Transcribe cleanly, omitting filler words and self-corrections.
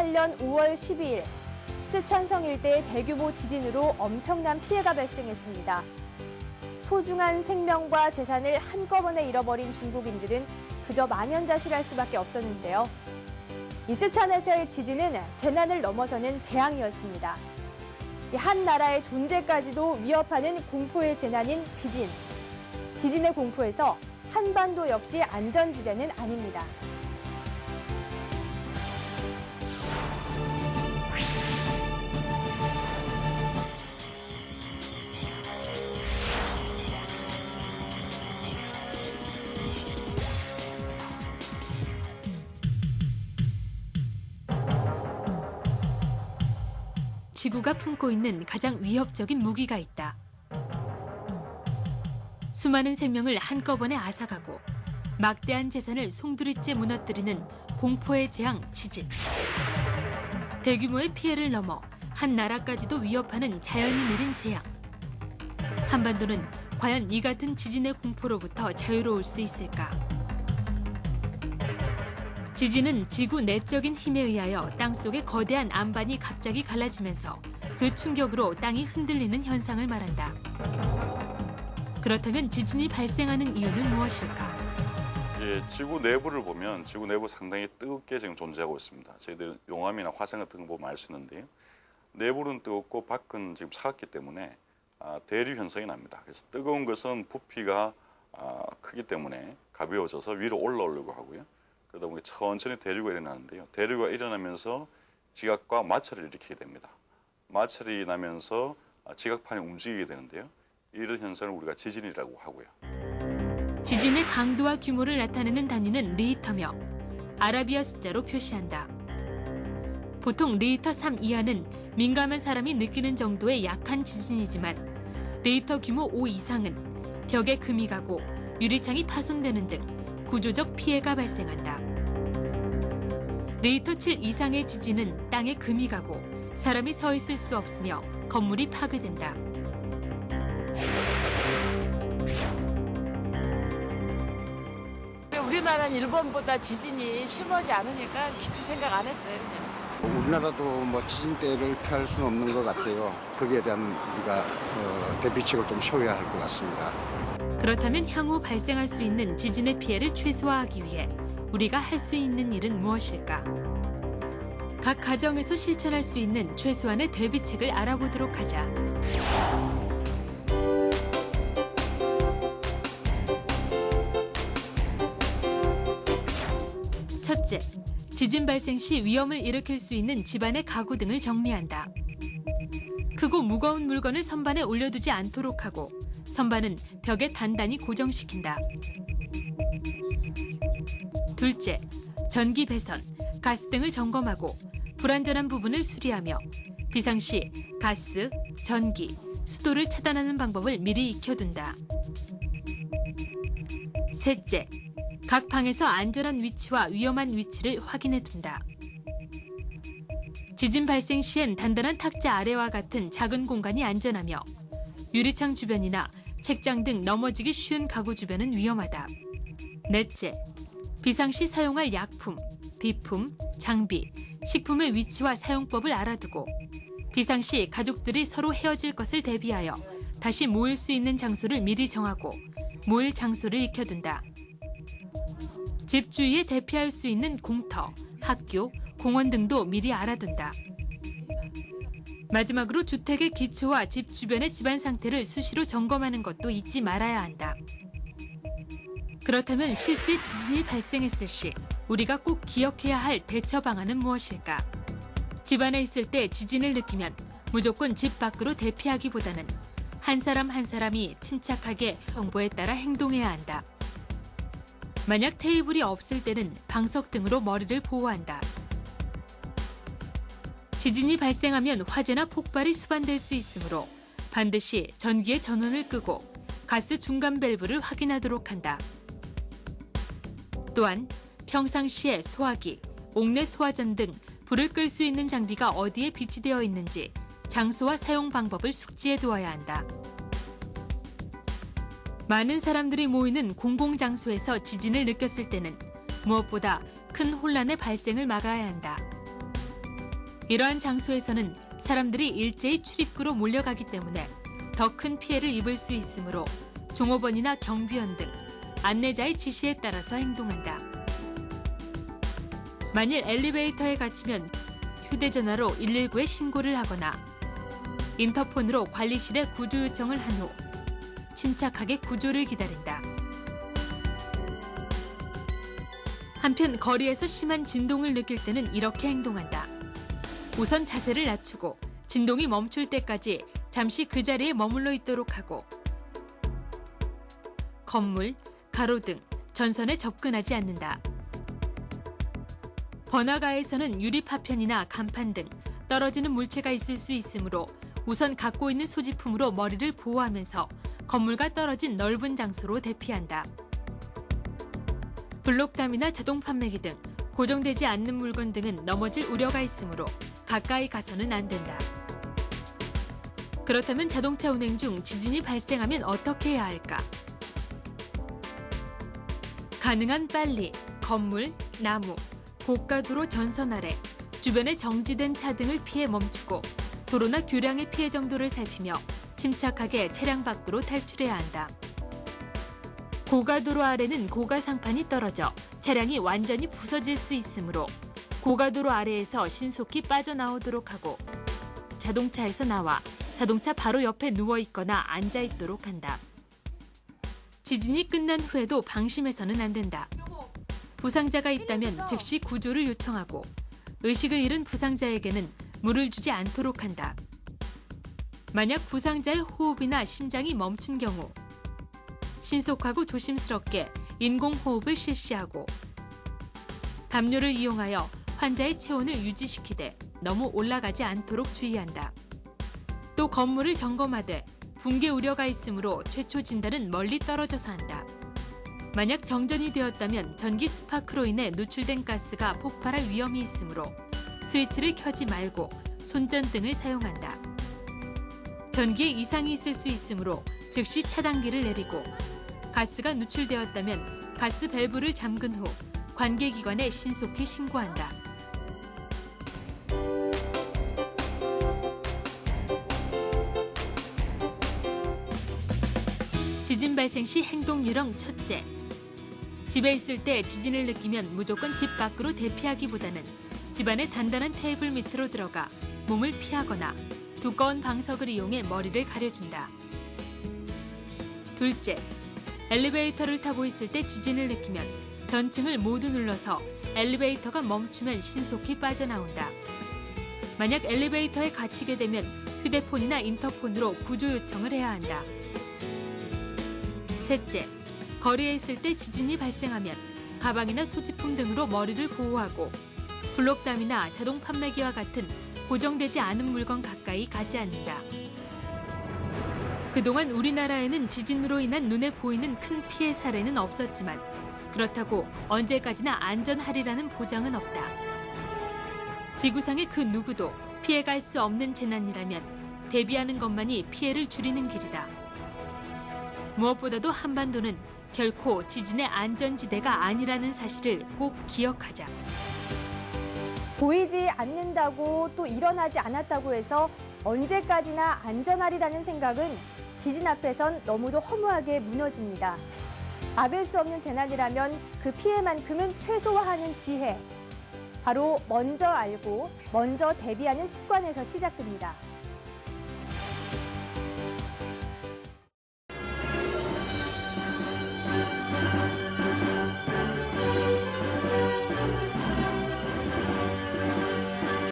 2018년 5월 12일 쓰촨성 일대의 대규모 지진으로 엄청난 피해가 발생했습니다. 소중한 생명과 재산을 한꺼번에 잃어버린 중국인들은 그저 만연자실할 수밖에 없었는데요. 이 쓰촨에서의 지진은 재난을 넘어서는 재앙이었습니다. 한 나라의 존재까지도 위협하는 공포의 재난인 지진. 지진의 공포에서 한반도 역시 안전지대는 아닙니다. 지구가 품고 있는 가장 위협적인 무기가 있다. 수많은 생명을 한꺼번에 앗아가고 막대한 재산을 송두리째 무너뜨리는 공포의 재앙 지진. 대규모의 피해를 넘어 한 나라까지도 위협하는 자연이 내린 재앙. 한반도는 과연 이 같은 지진의 공포로부터 자유로울 수 있을까? 지진은 지구 내적인 힘에 의하여 땅속의 거대한 안반이 갑자기 갈라지면서 그 충격으로 땅이 흔들리는 현상을 말한다. 그렇다면 지진이 발생하는 이유는 무엇일까? 지구 내부를 보면 지구 내부 상당히 뜨겁게 지금 존재하고 있습니다. 저희들 용암이나 화산 같은 거 보면 알 수 있는데요. 내부는 뜨겁고 밖은 지금 차갑기 때문에 대류 현상이 납니다. 그래서 뜨거운 것은 부피가 크기 때문에 가벼워져서 위로 올라오려고 하고요. 그러다 보니 천천히 대류가 일어나는데요. 대류가 일어나면서 지각과 마찰을 일으키게 됩니다. 마찰이 나면서 지각판이 움직이게 되는데요. 이런 현상을 우리가 지진이라고 하고요. 지진의 강도와 규모를 나타내는 단위는 리히터며 아라비아 숫자로 표시한다. 보통 리히터 3 이하는 민감한 사람이 느끼는 정도의 약한 지진이지만 리히터 규모 5 이상은 벽에 금이 가고 유리창이 파손되는 등 구조적 피해가 발생한다. 리히터 7 이상의 지진은 땅에 금이 가고 사람이 서 있을 수 없으며 건물이 파괴된다. 우리나라는 일본보다 지진이 심하지 않으니까 깊이 생각 안 했어요, 그냥. 우리나라도 뭐 지진대를 피할 수는 없는 것 같아요. 거기에 대한 우리가 대비책을 좀 세워야 할 것 같습니다. 그렇다면 향후 발생할 수 있는 지진의 피해를 최소화하기 위해 우리가 할 수 있는 일은 무엇일까? 각 가정에서 실천할 수 있는 최소한의 대비책을 알아보도록 하자. 첫째, 지진 발생 시 위험을 일으킬 수 있는 집안의 가구 등을 정리한다. 크고 무거운 물건을 선반에 올려두지 않도록 하고 선반은 벽에 단단히 고정시킨다. 둘째, 전기 배선, 가스 등을 점검하고 불안전한 부분을 수리하며 비상시 가스, 전기, 수도를 차단하는 방법을 미리 익혀둔다. 셋째, 각 방에서 안전한 위치와 위험한 위치를 확인해둔다. 지진 발생 시엔 단단한 탁자 아래와 같은 작은 공간이 안전하며 유리창 주변이나 책장 등 넘어지기 쉬운 가구 주변은 위험하다. 넷째, 비상시 사용할 약품, 비품, 장비, 식품의 위치와 사용법을 알아두고 비상시 가족들이 서로 헤어질 것을 대비하여 다시 모일 수 있는 장소를 미리 정하고 모일 장소를 익혀둔다. 집 주위에 대피할 수 있는 공터, 학교, 공원 등도 미리 알아둔다. 마지막으로 주택의 기초와 집 주변의 집안 상태를 수시로 점검하는 것도 잊지 말아야 한다. 그렇다면 실제 지진이 발생했을 시 우리가 꼭 기억해야 할 대처 방안은 무엇일까? 집안에 있을 때 지진을 느끼면 무조건 집 밖으로 대피하기보다는 한 사람 한 사람이 침착하게 정보에 따라 행동해야 한다. 만약 테이블이 없을 때는 방석 등으로 머리를 보호한다. 지진이 발생하면 화재나 폭발이 수반될 수 있으므로 반드시 전기의 전원을 끄고 가스 중간 밸브를 확인하도록 한다. 또한 평상시에 소화기, 옥내 소화전 등 불을 끌 수 있는 장비가 어디에 비치되어 있는지 장소와 사용 방법을 숙지해 두어야 한다. 많은 사람들이 모이는 공공장소에서 지진을 느꼈을 때는 무엇보다 큰 혼란의 발생을 막아야 한다. 이러한 장소에서는 사람들이 일제히 출입구로 몰려가기 때문에 더 큰 피해를 입을 수 있으므로 종업원이나 경비원 등 안내자의 지시에 따라서 행동한다. 만일 엘리베이터에 갇히면 휴대전화로 119에 신고를 하거나 인터폰으로 관리실에 구조 요청을 한 후 침착하게 구조를 기다린다. 한편 거리에서 심한 진동을 느낄 때는 이렇게 행동한다. 우선 자세를 낮추고 진동이 멈출 때까지 잠시 그 자리에 머물러 있도록 하고 건물, 가로등, 전선에 접근하지 않는다. 번화가에서는 유리 파편이나 간판 등 떨어지는 물체가 있을 수 있으므로 우선 갖고 있는 소지품으로 머리를 보호하면서 건물과 떨어진 넓은 장소로 대피한다. 블록담이나 자동 판매기 등 고정되지 않는 물건 등은 넘어질 우려가 있으므로 가까이 가서는 안 된다. 그렇다면 자동차 운행 중 지진이 발생하면 어떻게 해야 할까? 가능한 빨리 건물, 나무, 고가도로 전선 아래, 주변에 정지된 차 등을 피해 멈추고 도로나 교량의 피해 정도를 살피며 침착하게 차량 밖으로 탈출해야 한다. 고가도로 아래는 고가상판이 떨어져 차량이 완전히 부서질 수 있으므로 고가도로 아래에서 신속히 빠져나오도록 하고 자동차에서 나와 자동차 바로 옆에 누워있거나 앉아있도록 한다. 지진이 끝난 후에도 방심해서는 안 된다. 부상자가 있다면 즉시 구조를 요청하고 의식을 잃은 부상자에게는 물을 주지 않도록 한다. 만약 부상자의 호흡이나 심장이 멈춘 경우 신속하고 조심스럽게 인공호흡을 실시하고 담요를 이용하여 환자의 체온을 유지시키되 너무 올라가지 않도록 주의한다. 또 건물을 점검하되 붕괴 우려가 있으므로 최초 진단은 멀리 떨어져서 한다. 만약 정전이 되었다면 전기 스파크로 인해 노출된 가스가 폭발할 위험이 있으므로 스위치를 켜지 말고 손전등을 사용한다. 전기에 이상이 있을 수 있으므로 즉시 차단기를 내리고 가스가 누출되었다면 가스 밸브를 잠근 후 관계기관에 신속히 신고한다. 지진 발생 시 행동 요령 첫째. 집에 있을 때 지진을 느끼면 무조건 집 밖으로 대피하기보다는 집안의 단단한 테이블 밑으로 들어가 몸을 피하거나 두꺼운 방석을 이용해 머리를 가려준다. 둘째, 엘리베이터를 타고 있을 때 지진을 느끼면 전층을 모두 눌러서 엘리베이터가 멈추면 신속히 빠져나온다. 만약 엘리베이터에 갇히게 되면 휴대폰이나 인터폰으로 구조 요청을 해야 한다. 셋째, 거리에 있을 때 지진이 발생하면 가방이나 소지품 등으로 머리를 보호하고 블록담이나 자동 판매기와 같은 고정되지 않은 물건 가까이 가지 않는다. 그동안 우리나라에는 지진으로 인한 눈에 보이는 큰 피해 사례는 없었지만 그렇다고 언제까지나 안전하리라는 보장은 없다. 지구상의 그 누구도 피해갈 수 없는 재난이라면 대비하는 것만이 피해를 줄이는 길이다. 무엇보다도 한반도는 결코 지진의 안전지대가 아니라는 사실을 꼭 기억하자. 보이지 않는다고 또 일어나지 않았다고 해서 언제까지나 안전하리라는 생각은 지진 앞에선 너무도 허무하게 무너집니다. 막을 수 없는 재난이라면 그 피해만큼은 최소화하는 지혜. 바로 먼저 알고 먼저 대비하는 습관에서 시작됩니다.